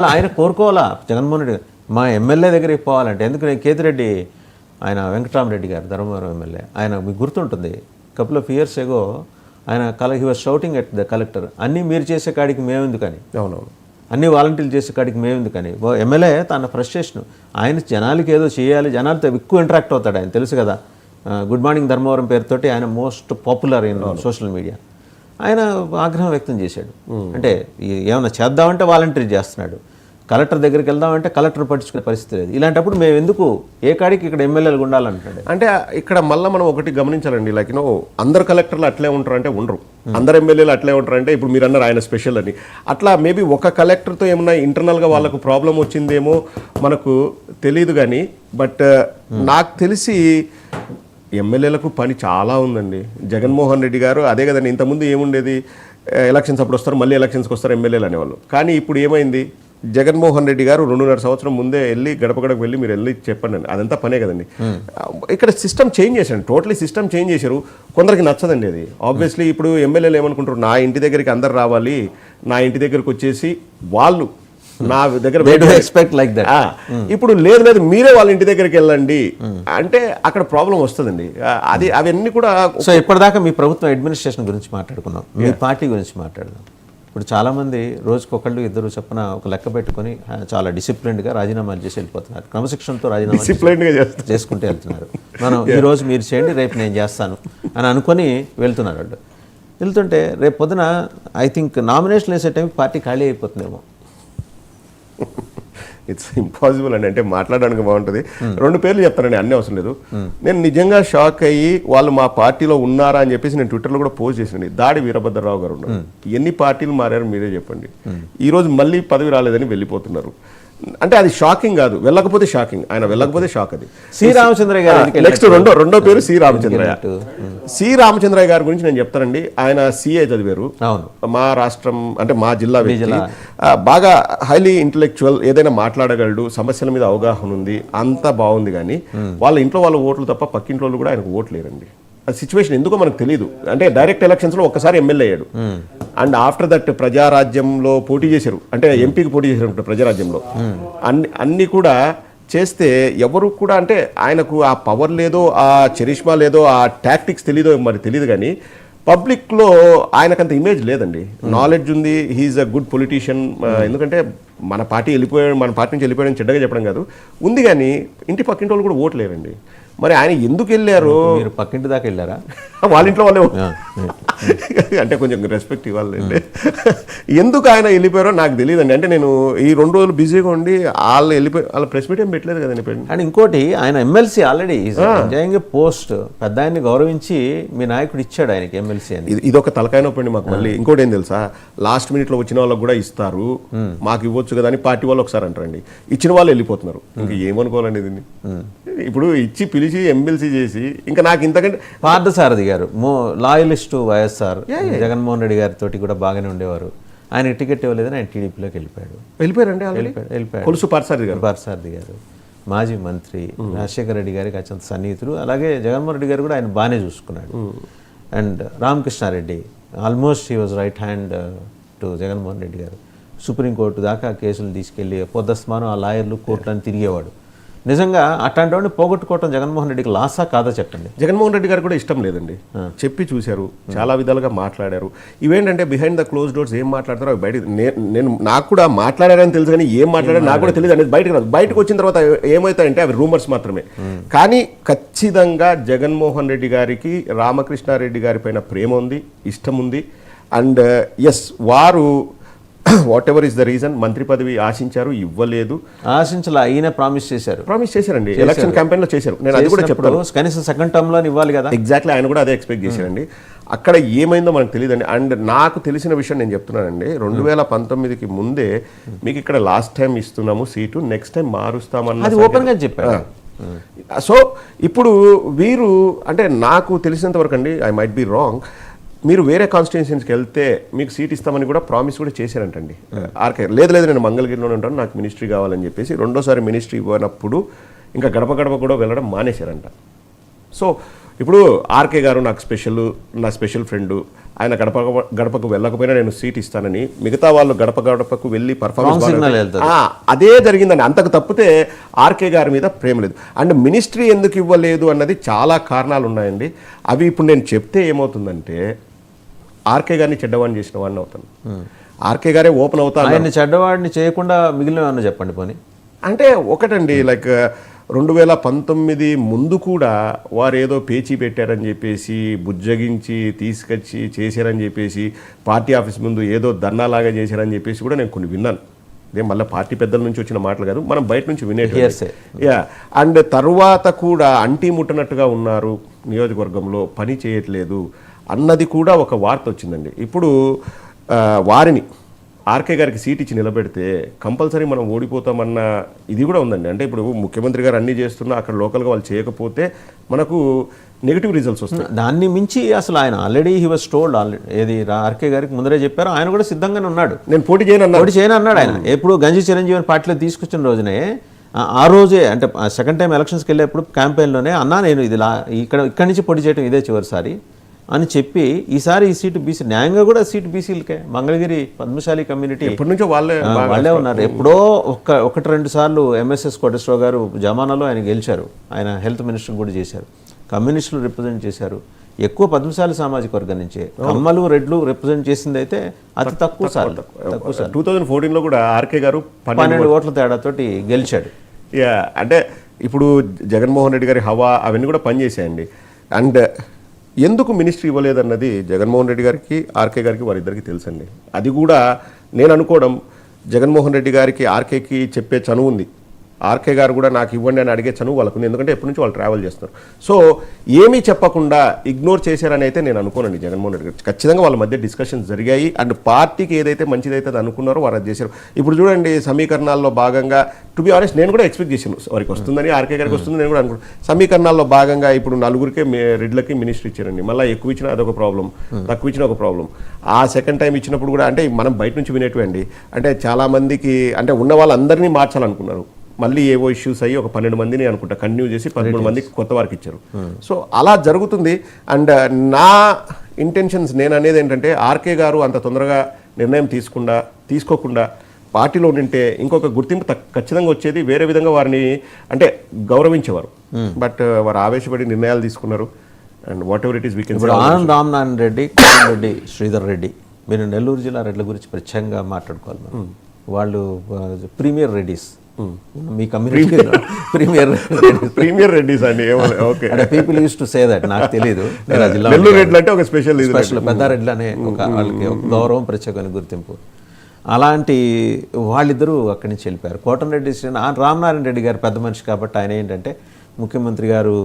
ఆయన కోరుకోవాలా జగన్మోహన్ రెడ్డి మా ఎమ్మెల్యే దగ్గరికి పోవాలంటే. ఎందుకంటే కేతిరెడ్డి ఆయన వెంకటరామరెడ్డి గారు ధర్మవరం ఎమ్మెల్యే, ఆయన మీకు గుర్తుంటుంది కపుల్ ఆఫ్ ఇయర్స్ ఎగో ఆయన he was shouting at the collector, అన్నీ మీరు చేసే కాడికి మేమెందుకని, అవునవును, అన్ని వాలంటీర్లు చేసే కాడికి మేమెందుకని. ఎమ్మెల్యే తన ఫ్రస్ట్రేషన్, ఆయన జనాలకి ఏదో చేయాలి, జనాలతో ఎక్కువ ఇంటరాక్ట్ అవుతాడు ఆయన, తెలుసు కదా. గుడ్ మార్నింగ్ ధర్మవరం పేరుతోటి ఆయన most popular in social media. ఆయన ఆగ్రహం వ్యక్తం చేశాడు. అంటే ఏమైనా చేద్దామంటే వాలంటీర్ చేస్తున్నాడు, కలెక్టర్ దగ్గరికి వెళ్దామంటే కలెక్టర్ పట్టించుకునే పరిస్థితి లేదు. ఇలాంటప్పుడు మేము ఎందుకు ఏ కాడికి ఇక్కడ ఎమ్మెల్యేలు ఉండాలంటాడు. అంటే ఇక్కడ మళ్ళీ మనం ఒకటి గమనించాలండి, లైక్ అందరు కలెక్టర్లు అట్లే ఉంటారు అంటే ఉండరు, అందరు ఎమ్మెల్యేలు అట్లే ఉంటారు అంటే ఇప్పుడు మీరు అన్నారు ఆయన స్పెషల్ అని. అట్లా మేబీ ఒక కలెక్టర్తో ఏమన్నా ఇంటర్నల్గా వాళ్ళకు ప్రాబ్లం వచ్చిందేమో మనకు తెలియదు కానీ, బట్ నాకు తెలిసి ఎమ్మెల్యేలకు పని చాలా ఉందండి. జగన్మోహన్ రెడ్డి గారు అదే కదండి, ఇంతకుముందు ఏముండేది, ఎలక్షన్స్ అప్పుడు వస్తారు మళ్ళీ ఎలక్షన్స్కి వస్తారు ఎమ్మెల్యేలు అనేవాళ్ళు. కానీ ఇప్పుడు ఏమైంది, జగన్మోహన్ రెడ్డి గారు 2.5 సంవత్సరం ముందే వెళ్ళి గడప గడపకు వెళ్ళి మీరు వెళ్ళి చెప్పండి అండి, అదంతా పనే కదండి. ఇక్కడ సిస్టమ్ చేంజ్ చేశారు, టోటలీ సిస్టమ్ చేంజ్ చేశారు. కొందరికి నచ్చదండి అది. ఆబ్వియస్లీ ఇప్పుడు ఎమ్మెల్యేలు ఏమనుకుంటారు, నా ఇంటి దగ్గరికి అందరు రావాలి, నా ఇంటి దగ్గరికి వచ్చేసి వాళ్ళు నా దగ్గర ఎక్స్పెక్ట్ లైక్ దట్. ఇప్పుడు లేదు లేదు మీరే వాళ్ళ ఇంటి దగ్గరికి వెళ్ళండి అంటే అక్కడ ప్రాబ్లం వస్తుందండి. అది అవన్నీ కూడా. సో ఇప్పటిదాకా మీ ప్రభుత్వం అడ్మినిస్ట్రేషన్ గురించి మాట్లాడుకున్నాం, మీ పార్టీ గురించి మాట్లాడదాం. ఇప్పుడు చాలామంది రోజుకొకళ్ళు ఇద్దరు చొప్పున ఒక లెక్క పెట్టుకొని చాలా డిసిప్లిన్డ్గా రాజీనామాలు చేసి వెళ్ళిపోతున్నారు, క్రమశిక్షణతో రాజీనామా చేసుకుంటూ వెళ్తున్నారు. మనం ఈరోజు మీరు చేయండి రేపు నేను చేస్తాను అని అనుకొని వెళ్తున్నారు వాళ్ళు. వెళ్తుంటే రేపు పొద్దున ఐ థింక్ నామినేషన్ వేసే టైంకి పార్టీ ఖాళీ అయిపోతుందేమో. ఇట్స్ ఇంపాసిబుల్ అండి. అంటే మాట్లాడడానికి బాగుంటుంది. 2 పేర్లు చెప్తానండి, అన్నీ అవసరం లేదు. నేను నిజంగా షాక్ అయ్యి వాళ్ళు మా పార్టీలో ఉన్నారా అని చెప్పేసి నేను ట్విట్టర్లో కూడా పోస్ట్ చేసినండి. దాడి వీరభద్రరావు గారు ఉన్నారు. ఎన్ని పార్టీలు మారారు మీరే చెప్పండి. ఈరోజు మళ్ళీ పదవి రాలేదని వెళ్ళిపోతున్నారు. అంటే అది షాకింగ్ కాదు, వెళ్ళకపోతే షాకింగ్, ఆయన వెళ్ళకపోతే షాక్. అది సి రామచంద్రయ్య గారు. నెక్స్ట్ రెండో పేరు సి రామచంద్రయ్య. సి రామచంద్రయ్య గారి గురించి నేను చెప్తానండి. ఆయన సిఏ చదివారు, మా రాష్ట్రం అంటే మా జిల్లా వ్యక్తి, బాగా హైలీ ఇంటలెక్చువల్, ఏదైనా మాట్లాడగలడు, సమస్యల మీద అవగాహన ఉంది, అంతా బాగుంది. కానీ వాళ్ళ ఇంట్లో వాళ్ళ ఓట్లు తప్ప పక్కింట్లో వాళ్ళు కూడా ఆయనకు ఓట్లు లేరండి. ఆ సిచ్యువేషన్ ఎందుకో మనకు తెలియదు. అంటే డైరెక్ట్ ఎలక్షన్స్లో ఒక్కసారి ఎమ్మెల్యే అయ్యాడు, అండ్ ఆఫ్టర్ దట్ ప్రజారాజ్యంలో పోటీ చేశారు, అంటే ఎంపీకి పోటీ చేశారు ప్రజారాజ్యంలో. అన్ని కూడా చేస్తే ఎవరు కూడా అంటే ఆయనకు ఆ పవర్ లేదో, ఆ చరిష్మా లేదో, ఆ టాక్టిక్స్ తెలీదో మరి తెలియదు. కానీ పబ్లిక్లో ఆయనకంత ఇమేజ్ లేదండి. నాలెడ్జ్ ఉంది, హీఈస్ అ గుడ్ పొలిటీషియన్. ఎందుకంటే మన పార్టీ నుంచి వెళ్ళిపోయాడని చెడ్డగా చెప్పడం కాదు, ఉంది. కానీ ఇంటి పక్కింటి వాళ్ళు కూడా ఓట్లు లేరండి. మరి ఆయన ఎందుకు వెళ్ళారు? మీరు పక్కింటి దాకా వెళ్ళారా? వాళ్ళ ఇంట్లో వాళ్ళే అంటే కొంచెం రెస్పెక్ట్ ఇవ్వాలి. ఎందుకు ఆయన వెళ్ళిపోయారో నాకు తెలియదండి. అంటే నేను ఈ 2 రోజులు బిజీగా ఉండి వాళ్ళ ప్రెస్ మీట్ ఏం పెట్టలేదు కదండి. అండ్ ఇంకోటి, ఆయన ఎమ్మెల్సీ ఆల్రెడీ పోస్ట్ పెద్ద ఆయన్ని గౌరవించి మీ నాయకుడు ఇచ్చాడు ఆయనకి ఎమ్మెల్సీ అని. ఇదొక తలకాయ నొప్పండి మాకు. మళ్ళీ ఇంకోటి ఏం తెలుసా, లాస్ట్ మినిట్ లో వచ్చిన వాళ్ళకి కూడా ఇస్తారు, మాకు ఇవ్వచ్చు కదా అని పార్టీ వాళ్ళు ఒకసారి అంటారండి. ఇచ్చిన వాళ్ళు వెళ్ళిపోతున్నారు. ఇంకా ఏమనుకోవాలండి దీన్ని? ఇప్పుడు ఇచ్చి పిలిచి ఎమ్మెల్సీ చేసి ఇంకా నాకు ఇంతకంటే. పార్థసారథి గారు లాయలిస్టు వైఎస్ఆర్ జగన్మోహన్ రెడ్డి గారితో కూడా బాగానే ఉండేవారు. ఆయన టికెట్ ఇవ్వలేదని ఆయన టీడీపీలోకి వెళ్ళిపోయారండి. కొలుసు పార్థసారథి గారు మాజీ మంత్రి, రాజశేఖర రెడ్డి గారికి అత్యంత సన్నిహితుడు. అలాగే జగన్మోహన్ రెడ్డి గారు కూడా ఆయన బాగానే చూసుకున్నాడు. And Ramakrishna Reddy almost he was right hand to Jaganmohan Reddy garu. Supreme court దాకా కేసులు తీసుకెళ్లి పొద్దస్మానం ఆ లాయర్లు కోర్టులను తిరిగేవాడు. నిజంగా అట్లాంటి వాడిని పోగొట్టుకోవటం జగన్మోహన్ రెడ్డికి లాసా కాదా చెప్పండి. జగన్మోహన్ రెడ్డి గారు కూడా ఇష్టం లేదండి. చెప్పి చూశారు, చాలా విధాలుగా మాట్లాడారు. ఇవేంటంటే బిహైండ్ ద క్లోజ్ డోర్స్ ఏం మాట్లాడతారో అవి బయట. నేను నాకు కూడా మాట్లాడారని తెలుసు, కానీ ఏం మాట్లాడారో నాకు కూడా తెలియదు అనేది బయటకు రాదు. బయటకు వచ్చిన తర్వాత ఏమవుతాయంటే అవి రూమర్స్ మాత్రమే. కానీ ఖచ్చితంగా జగన్మోహన్ రెడ్డి గారికి రామకృష్ణారెడ్డి గారి పైన ప్రేమ ఉంది, ఇష్టం ఉంది. అండ్ ఎస్, వారు what ever is the reason మంత్రి పదవి ఆశించారు, ఇవ్వలేదు. ఆశించలా, ఈయన ప్రామిస్ చేశారండి, ఎలక్షన్ క్యాంపెయిన్ లో చేశారు. నేను అది కూడా చెప్తాను, కనీసం సెకండ్ టర్మ్ లో ఇవ్వాలి కదా. ఎగ్జాక్ట్లీ, ఆయన కూడా అదే ఎక్స్పెక్ట్ చేశారండి. అక్కడ ఏమైందో మనకు తెలియదండి. అండ్ నాకు తెలిసిన విషయం నేను చెప్తున్నానండి, 2019కి ముందే మీకు ఇక్కడ లాస్ట్ టైం ఇస్తున్నాము సీటు, నెక్స్ట్ టైం మారుస్తామన్నది ఓపెన్ గా చెప్పారు. సో ఇప్పుడు వీరు అంటే నాకు తెలిసినంత వరకు అండి, ఐ మైట్ బి రాంగ్, మీరు వేరే కాన్స్టిట్యున్సీస్కి వెళ్తే మీకు సీట్ ఇస్తామని కూడా ప్రామిస్ కూడా చేశారంటండి. ఆర్కే లేదు నేను మంగళగిరిలోనే ఉంటాను, నాకు మినిస్ట్రీ కావాలని చెప్పేసి రెండోసారి మినిస్ట్రీ ఇవ్వనప్పుడు ఇంకా గడప గడప కూడా వెళ్ళడం మానేశారంట. సో ఇప్పుడు ఆర్కే గారు నాకు నా స్పెషల్ ఫ్రెండ్, ఆయన గడపకు వెళ్ళకపోయినా నేను సీట్ ఇస్తానని, మిగతా వాళ్ళు గడపకు వెళ్ళి పర్ఫార్మెన్స్ అదే జరిగిందని, అంతకు తప్పితే ఆర్కే గారి మీద ప్రేమ లేదు. అండ్ మినిస్ట్రీ ఎందుకు ఇవ్వలేదు అన్నది చాలా కారణాలు ఉన్నాయండి. అవి ఇప్పుడు నేను చెప్తే ఏమవుతుందంటే ఆర్కే గారిని చెడ్డవాడిని చేసిన వాడిని అవుతాను. ఆర్కే గారే ఓపెన్ అవుతాను. ఆయన చెడ్డవాడిని చేయకుండా మిగిలిన చెప్పండి పోనీ. అంటే ఒకటండి, లైక్ 2019 ముందు కూడా వారు ఏదో పేచీ పెట్టారని చెప్పేసి, బుజ్జగించి తీసుకొచ్చి చేశారని చెప్పేసి, పార్టీ ఆఫీస్ ముందు ఏదో ధర్నాలాగా చేశారని చెప్పేసి కూడా నేను కొన్ని విన్నాను. ఇదే మళ్ళీ పార్టీ పెద్దల నుంచి వచ్చిన మాటలు కాదు, మనం బయట నుంచి వినేది. అండ్ తర్వాత కూడా అంటీ ముట్టనట్టుగా ఉన్నారు, నియోజకవర్గంలో పని చేయట్లేదు అన్నది కూడా ఒక వార్త వచ్చిందండి. ఇప్పుడు వారిని ఆర్కే గారికి సీట్ ఇచ్చి నిలబెడితే కంపల్సరీ మనం ఓడిపోతామన్న ఇది కూడా ఉందండి. అంటే ఇప్పుడు ముఖ్యమంత్రి గారు అన్నీ చేస్తున్నా అక్కడ లోకల్గా వాళ్ళు చేయకపోతే మనకు నెగిటివ్ రిజల్ట్స్ వస్తాయి. దాన్ని మించి అసలు ఆయన ఆల్రెడీ హీ వాస్ టోల్డ్, ఏది ఆర్కే గారికి ముందరే చెప్పారు, ఆయన కూడా సిద్ధంగానే ఉన్నాడు, నేను పోటీ చేయను అన్నాడు. ఆయన ఎప్పుడు గంజి చిరంజీవిని పార్టీలో తీసుకొచ్చిన రోజునే, ఆ రోజే అంటే సెకండ్ టైం ఎలక్షన్స్కి వెళ్ళేప్పుడు క్యాంపెయిన్లోనే, అన్నా నేను ఇది ఇక్కడి నుంచి పోటీ చేయడం ఇదే చివరిసారి అని చెప్పి, ఈసారి ఈ సీటు బీసీ న్యాయంగా కూడా సీటు బీసీలకే, మంగళగిరి పద్మశాలి కమ్యూనిటీ ఎప్పటి నుంచో వాళ్ళే ఉన్నారు. ఎప్పుడో 1-2 సార్లు ఎంఎస్ఎస్ కోటేశ్వరరావు గారు జమానాలో ఆయన గెలిచారు, ఆయన హెల్త్ మినిస్టర్ కూడా చేశారు, కమ్యూనిస్టులు రిప్రజెంట్ చేశారు. ఎక్కువ పద్మశాలి సామాజిక వర్గం నుంచే కమ్మలు రెడ్లు రిప్రజెంట్ చేసింది అయితే అతి తక్కువ సార్లు. 2014లో కూడా ఆర్కే గారు 12 ఓట్ల తేడాతోటి గెలిచాడు. అంటే ఇప్పుడు జగన్మోహన్ రెడ్డి గారి హవా అవన్నీ కూడా పనిచేసాయండి. అండ్ ఎందుకు మినిస్ట్రీ ఇవ్వలేదన్నది జగన్మోహన్ రెడ్డి గారికి ఆర్కే గారికి వారిద్దరికి తెలుసండి. అది కూడా నేను అనుకోవడం, జగన్మోహన్ రెడ్డి గారికి ఆర్కేకి చెప్పే చనువు ఉంది, ఆర్కే గారు కూడా నాకు ఇవ్వండి అని అడిగే చనువు వాళ్ళకు ఉంది, ఎందుకంటే ఎప్పటి నుంచి వాళ్ళు ట్రావెల్ చేస్తున్నారు. సో ఏమీ చెప్పకుండా ఇగ్నోర్ చేశారని అయితే నేను అనుకోనండి జగన్మోహన్ రెడ్డి గారు. ఖచ్చితంగా వాళ్ళ మధ్య డిస్కషన్స్ జరిగాయి, అండ్ పార్టీకి ఏదైతే మంచిదైతే అది అనుకున్నారో వారు అది చేశారు. ఇప్పుడు చూడండి, సమీకరణాల్లో భాగంగా టు బి ఆనెస్ట్ నేను కూడా ఎక్స్పెక్ట్ చేశాను వారికి వస్తుందని, ఆర్కే గారికి వస్తుంది నేను కూడా అనుకున్నాను. సమీకరణాల్లో భాగంగా ఇప్పుడు 4 రెడ్లకి మినిస్ట్రీ ఇచ్చారండి, మళ్ళీ ఎక్కువ ఇచ్చినా అదొక ప్రాబ్లం, తక్కువ ఇచ్చినా ఒక ప్రాబ్లం. ఆ సెకండ్ టైం ఇచ్చినప్పుడు కూడా అంటే మనం బయట నుంచి వినేటివండి, అంటే చాలామందికి అంటే ఉన్న వాళ్ళందరినీ మార్చాలనుకున్నారు, మళ్ళీ ఏవో ఇష్యూస్ అయ్యి ఒక 12 మందిని అనుకుంటా కంటిన్యూ చేసి 13 మందికి కొత్త వారికి ఇచ్చారు. సో అలా జరుగుతుంది. అండ్ నా ఇంటెన్షన్స్ నేను అనేది ఏంటంటే, ఆర్కే గారు అంత తొందరగా నిర్ణయం తీసుకోకుండా పార్టీలో ఉంటే ఇంకొక గుర్తింపు ఖచ్చితంగా వచ్చేది, వేరే విధంగా వారిని అంటే గౌరవించేవారు. బట్ వారు ఆవేశపడి నిర్ణయాలు తీసుకున్నారు. And what it is weaken. ఇప్పుడు ఆనంద్ రామనారాయణ రెడ్డి, కిషన్ రెడ్డి, శ్రీధర్ రెడ్డి, మీరు నెల్లూరు జిల్లా రెడ్ల గురించి ప్రత్యేకంగా మాట్లాడుకోవాలి. వాళ్ళు ప్రీమియర్ రెడ్డిస్, మీ కమ్యూనిటీ ప్రీమియర్ రెడ్డిస్ అండి. Okay, people use to say that, నాకు తెలియదు. నెల్లూరు రెడ్లు అంటే ఒక స్పెషల్ పెద్దారెడ్లు అనే వాళ్ళకి ఒక గౌరవం, ప్రత్యేకమైన గుర్తింపు. అలాంటి వాళ్ళిద్దరూ అక్కడి నుంచి వెళ్ళిపోయారు. కోటమిరెడ్డి రామనారాయణ రెడ్డి గారు పెద్ద మనిషి కాబట్టి ఆయన ఏంటంటే, ముఖ్యమంత్రి గారు